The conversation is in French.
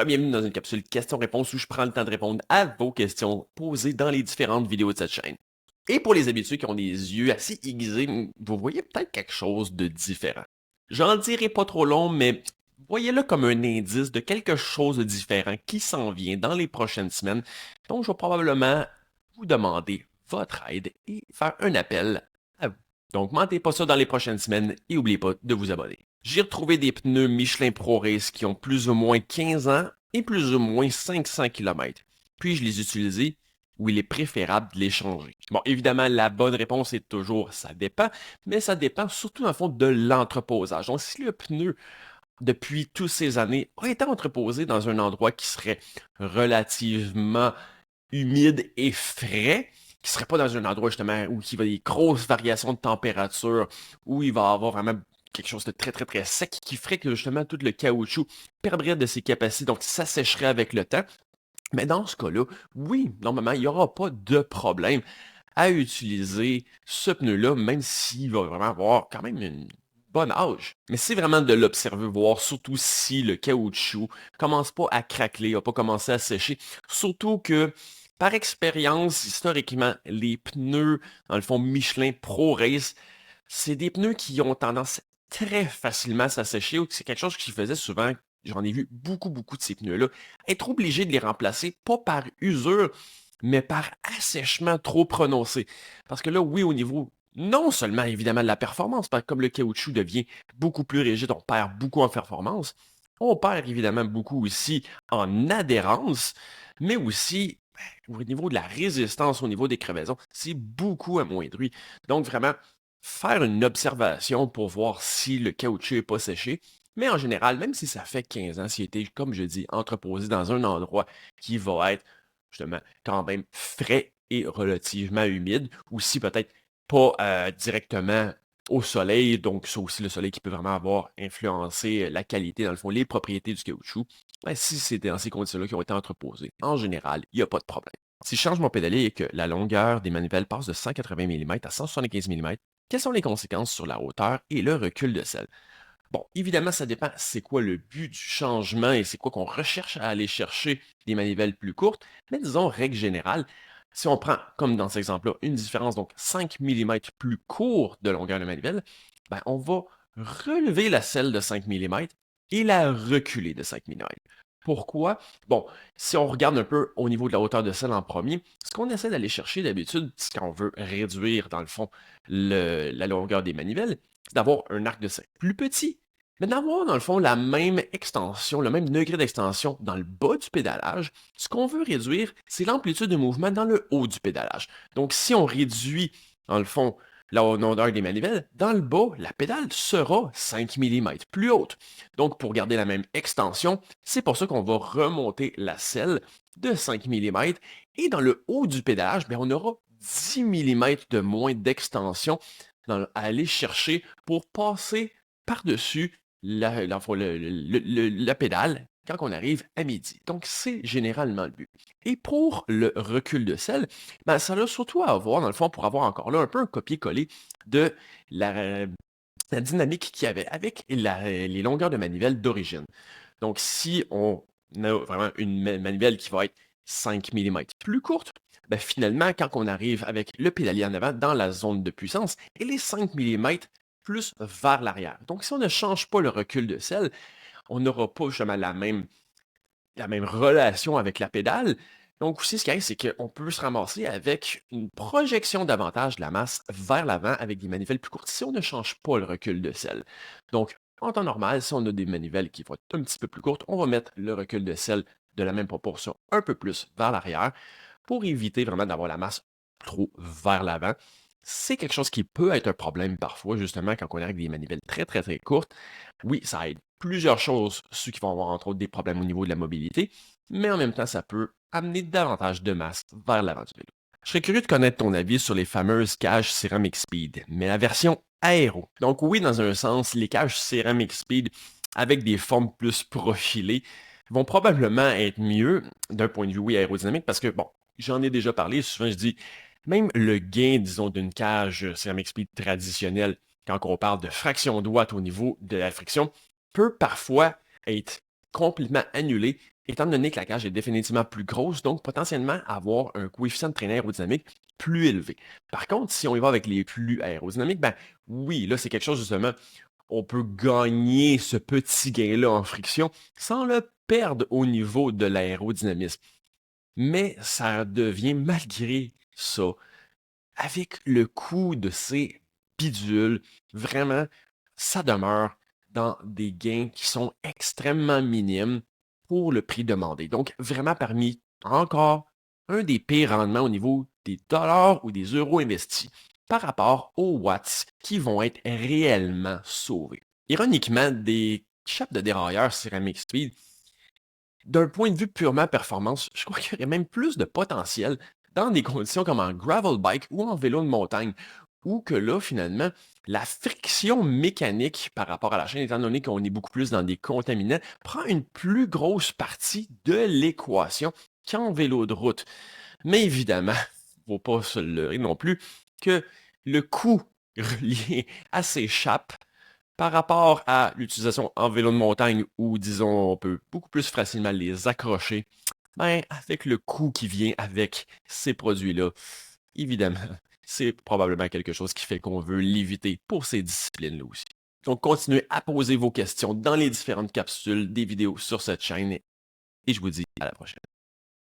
Bienvenue dans une capsule questions-réponses où je prends le temps de répondre à vos questions posées dans les différentes vidéos de cette chaîne. Et pour les habitués qui ont des yeux assez aiguisés, vous voyez peut-être quelque chose de différent. J'en dirai pas trop long, mais voyez-le comme un indice de quelque chose de différent qui s'en vient dans les prochaines semaines. Donc, je vais probablement vous demander votre aide et faire un appel à vous. Donc, mentez pas ça dans les prochaines semaines et n'oubliez pas de vous abonner. J'ai retrouvé des pneus Michelin Pro Race qui ont plus ou moins 15 ans et plus ou moins 500 km. Puis-je les utiliser ou il est préférable de les changer? Bon, évidemment, la bonne réponse est toujours ça dépend, mais ça dépend surtout en fond de l'entreposage. Donc, si le pneu depuis toutes ces années a été entreposé dans un endroit qui serait relativement humide et frais, qui serait pas dans un endroit justement où il va y avoir des grosses variations de température, où il va y avoir vraiment quelque chose de très très très sec qui ferait que justement tout le caoutchouc perdrait de ses capacités, donc ça sécherait avec le temps. Mais dans ce cas-là, oui, normalement, il n'y aura pas de problème à utiliser ce pneu-là, même s'il va vraiment avoir quand même une bonne âge. Mais c'est vraiment de l'observer, voir surtout si le caoutchouc commence pas à craqueler, n'a pas commencé à sécher. Surtout que, par expérience, historiquement, les pneus, dans le fond, Michelin Pro Race, c'est des pneus qui ont tendance très facilement à s'assécher, ou c'est quelque chose qui faisait souvent, j'en ai vu beaucoup de ces pneus-là, être obligé de les remplacer, pas par usure, mais par assèchement trop prononcé. Parce que là, oui, au niveau non seulement évidemment de la performance, parce que comme le caoutchouc devient beaucoup plus rigide, on perd beaucoup en performance, on perd évidemment beaucoup aussi en adhérence, mais aussi au niveau de la résistance, au niveau des crevaisons, c'est beaucoup amoindri. Donc vraiment, faire une observation pour voir si le caoutchouc n'est pas séché, mais en général, même si ça fait 15 ans, s'il était, comme je dis, entreposé dans un endroit qui va être justement quand même frais et relativement humide, ou si peut-être pas directement au soleil, donc c'est aussi le soleil qui peut vraiment avoir influencé la qualité, dans le fond, les propriétés du caoutchouc. Ben, si c'était dans ces conditions-là qui ont été entreposées, en général, il n'y a pas de problème. Si je change mon pédalier et que la longueur des manivelles passe de 180 mm à 175 mm, quelles sont les conséquences sur la hauteur et le recul de selle? Bon, évidemment, ça dépend c'est quoi le but du changement et c'est quoi qu'on recherche à aller chercher des manivelles plus courtes. Mais disons, règle générale, si on prend, comme dans cet exemple-là, une différence, donc 5 mm plus court de longueur de manivelle, ben, on va relever la selle de 5 mm et la reculer de 5 mm. Pourquoi? Bon, si on regarde un peu au niveau de la hauteur de selle en premier, ce qu'on essaie d'aller chercher d'habitude, quand on veut réduire, dans le fond, la longueur des manivelles, c'est d'avoir un arc de cercle plus petit, mais d'avoir dans le fond la même extension, le même degré d'extension dans le bas du pédalage. Ce qu'on veut réduire, c'est l'amplitude de mouvement dans le haut du pédalage. Donc si on réduit dans le fond la hauteur des manivelles, dans le bas, la pédale sera 5 mm plus haute. Donc pour garder la même extension, c'est pour ça qu'on va remonter la selle de 5 mm et dans le haut du pédalage, bien, on aura 10 mm de moins d'extension à aller chercher pour passer par-dessus la pédale quand on arrive à midi. Donc, c'est généralement le but. Et pour le recul de selle, ben, ça a surtout à avoir, dans le fond, pour avoir encore là un peu un copier-coller de la, la dynamique qu'il y avait avec les longueurs de manivelle d'origine. Donc, si on a vraiment une manivelle qui va être 5 mm plus courte, ben finalement, quand on arrive avec le pédalier en avant dans la zone de puissance, elle est 5 mm plus vers l'arrière. Donc, si on ne change pas le recul de selle, on n'aura pas justement la même relation avec la pédale. Donc, aussi, ce qui arrive, c'est qu'on peut se ramasser avec une projection davantage de la masse vers l'avant avec des manivelles plus courtes si on ne change pas le recul de selle. Donc, en temps normal, si on a des manivelles qui vont être un petit peu plus courtes, on va mettre le recul de selle de la même proportion un peu plus vers l'arrière pour éviter vraiment d'avoir la masse trop vers l'avant. C'est quelque chose qui peut être un problème parfois, justement, quand on a avec des manivelles très courtes. Oui, ça aide plusieurs choses, ceux qui vont avoir entre autres des problèmes au niveau de la mobilité, mais en même temps, ça peut amener davantage de masse vers l'avant du vélo. Je serais curieux de connaître ton avis sur les fameuses cages Ceramic Speed, mais la version aéro. Donc oui, dans un sens, les cages Ceramic Speed avec des formes plus profilées vont probablement être mieux d'un point de vue oui, aérodynamique parce que, bon, j'en ai déjà parlé, souvent je dis, même le gain, disons, d'une cage Ceramic Speed traditionnelle, quand on parle de fraction de watts au niveau de la friction, peut parfois être complètement annulé étant donné que la cage est définitivement plus grosse, donc potentiellement avoir un coefficient de traînée aérodynamique plus élevé. Par contre, si on y va avec les plus aérodynamiques, ben oui, là, c'est quelque chose justement, on peut gagner ce petit gain-là en friction sans le perdre au niveau de l'aérodynamisme. Mais ça devient malgré ça, avec le coût de ces bidules, vraiment, ça demeure dans des gains qui sont extrêmement minimes pour le prix demandé. Donc, vraiment parmi encore un des pires rendements au niveau des dollars ou des euros investis par rapport aux watts qui vont être réellement sauvés. Ironiquement, des chape de dérailleur Ceramic Speed, d'un point de vue purement performance, je crois qu'il y aurait même plus de potentiel dans des conditions comme en gravel bike ou en vélo de montagne, où que là, finalement, la friction mécanique par rapport à la chaîne, étant donné qu'on est beaucoup plus dans des contaminants, prend une plus grosse partie de l'équation qu'en vélo de route. Mais évidemment, il ne faut pas se leurrer non plus que le coût relié à ces chapes par rapport à l'utilisation en vélo de montagne où, disons, on peut beaucoup plus facilement les accrocher, ben, avec le coût qui vient avec ces produits-là, évidemment, c'est probablement quelque chose qui fait qu'on veut l'éviter pour ces disciplines-là aussi. Donc, continuez à poser vos questions dans les différentes capsules des vidéos sur cette chaîne et je vous dis à la prochaine.